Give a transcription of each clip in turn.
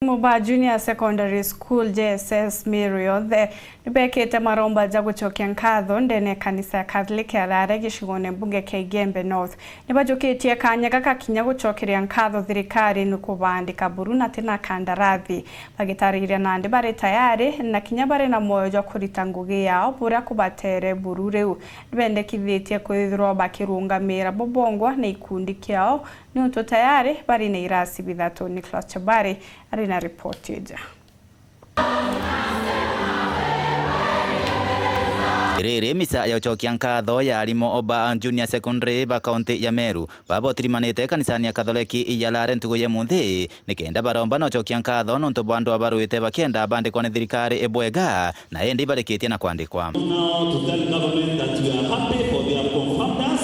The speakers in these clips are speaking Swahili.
Muba Junior Secondary School JSS Mirio the nibekete maromba jaguchokia nkatho ndene kanisa ya Catholic ya Rare gicigone mbunge kia Igembe North nibajukitie kanya gaka kinya gucokeria nkatho thirikari nukubandika buruna tena kandarathi bagitariria nandi bare tayari na kinya bare na moyo jo kurita ngugi yao bura kubatere burureu nibendekithitie kwithirwo bakirungamira bobongwa na ikundi kiao ni uto tayari bari na irasi bithatu. Nicholas Chabari arina reported. Riri misa ya uchokia nkatho ya arimo oba Junior Secondary ba kaunti ya Meru babotirimanite kanisani ya Katholiki ya Rare ntugu ye munthi nikenda baromba no uchokia nkatho nonto bandu abaruite bakenda bandikwa ni thirikari ebwega na endi barikitie na kwandikwa. Now to tell government that we are happy for their confirmed us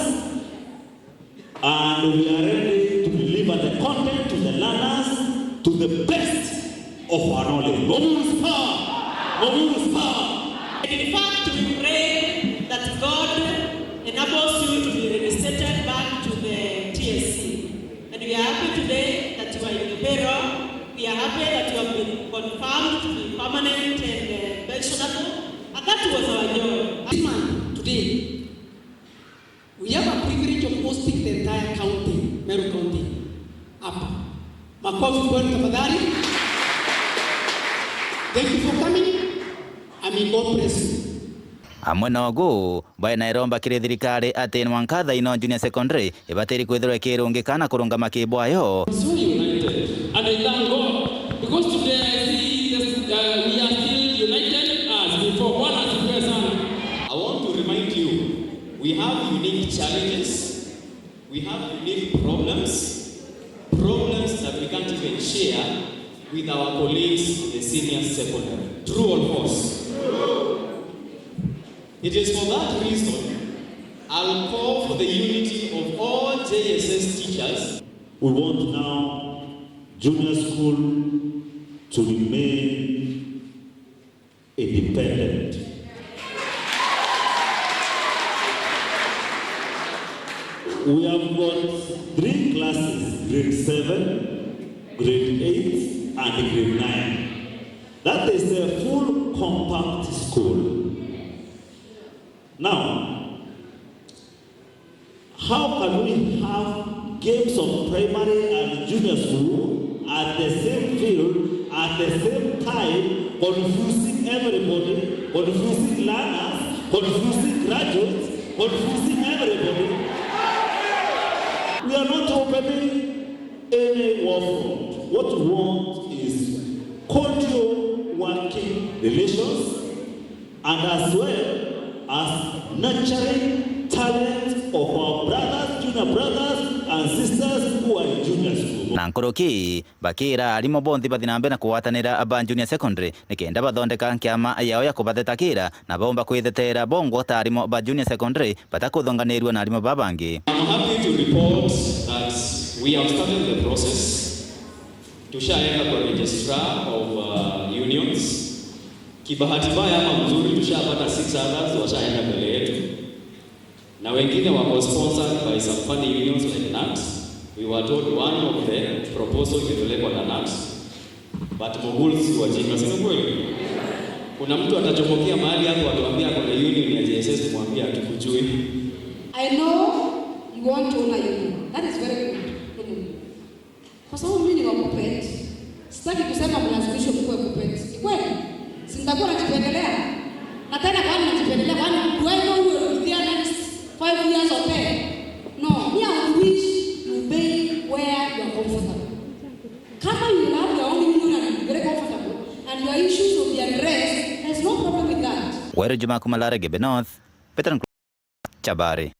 and we are ready to deliver the content to the learners to the best of our knowledge. Momu's power! Momu's power! In fact, we pray that God enables you to be reinstated back to the TSC. And we are happy today that you are in the payroll. We are happy that you have been confirmed to be permanent and pensionable. And that was our joy. This month, today, we have a privilege of hosting the entire county, Meru County, up. Makofi kwa tafadhali. Thank you for coming. I mean, God bless you. Amwe nogu baina iromba kiri thirikari ati nwankatha ino Junior Secondary ibatiri kwithirwa ikirungikana kurunga makibwayo. So united, and I thank God because today I see this, we are still united as before. One as a person. I want to remind you, we have unique challenges, we have unique problems that we can't even share with our colleagues in the senior secondary. True or false? It is for that reason I'll call for the unity of all JSS teachers. We want now junior school to remain independent. We have got 3 classes, grade 7, grade 8, and grade 9. That is a full compact school. Now, how can we have games of primary and junior school at the same field, at the same time, confusing everybody, confusing learners, confusing graduates, confusing everybody? We are not opening any war front. What we want is cordial working relations and as well as nurturing talent of our brothers, junior brothers and sisters who are in junior school. Na nkoroki bakira arimo bondi bathinambe na kuwatanira aba Junior Secondary nikenda bathondeka nkiama yao ya kubathetakira na bomba kwithetera bongo ta arimo ba Junior Secondary batakuthonganirwa na arimo babangi. I'm happy to report that we have started the process to share kwa registrar of unions. Kibahati mbaya ama mzuri tushapata 6 others washaenda mbele yetu. Na wengine wako sponsored by some funny unions like NAT. We were told one of the proposals ilipelekwa na NAT. But Moguls wajinga sio kweli. Kuna mtu atachomokea mahali hapo atuambia kuna union ya JSS kumwambia tukujui. I know you want to own a union. That is very good. Kwa sababu mimi ni wa puppet. Sitaki kusema mlazimishwe kuwa puppet. Ni kweli? Sitakuwa najipendelea. Na tena kama najipendelea kwani wewe huyo ndio next 5 years or 10. No, me I wish you be where you are comfortable. Kama you have your own union and you are very comfortable and your issues will be addressed, there's no problem with that. Weru Juma Kumalare Igembe North, Petran Chabari.